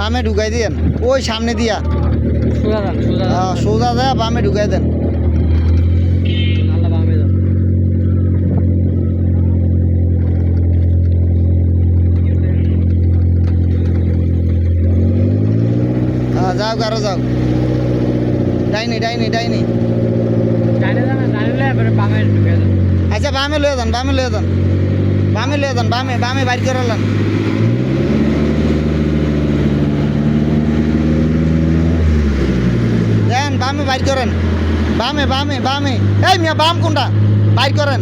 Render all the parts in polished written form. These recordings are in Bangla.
বামে ঢুকাই দিয়েন ওই সামনে দিয়া সোজা যান সোজা যান সোজা যায় বামে ঢুকাই দেন আল্লাহ বামে যান যাও আরো যাও ডাইনি ডাইনি ডাইনি ডাইনে যান ডাইনে এবারে বামে ঢুকে যান আচ্ছা বামে লয়ে যান বামে লয়ে যান বামে লয়ে যান বামে বামে বাইর করে লান দেন বামে বাইর করেন বামে বামে বামে এই মিয়া বাম কোনটা বাইর করেন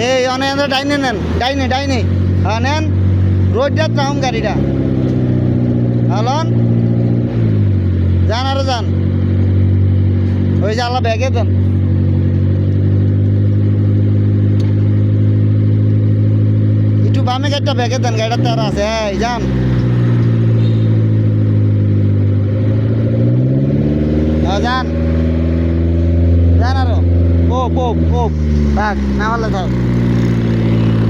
এই অনেক ডাইনে নেন ডাইনে ডাইনে হ্যাঁ নেন রোড যাত রাহুম গাড়িটা হলন যান আরো যান ওই যে আল্লাহ ব্যাগে দেন একটু বামে একটা ব্যাগে দেন গাড়িটা তার আছে এই যান যান যান আরো ও পোপ পোপ থাক না হলে থাক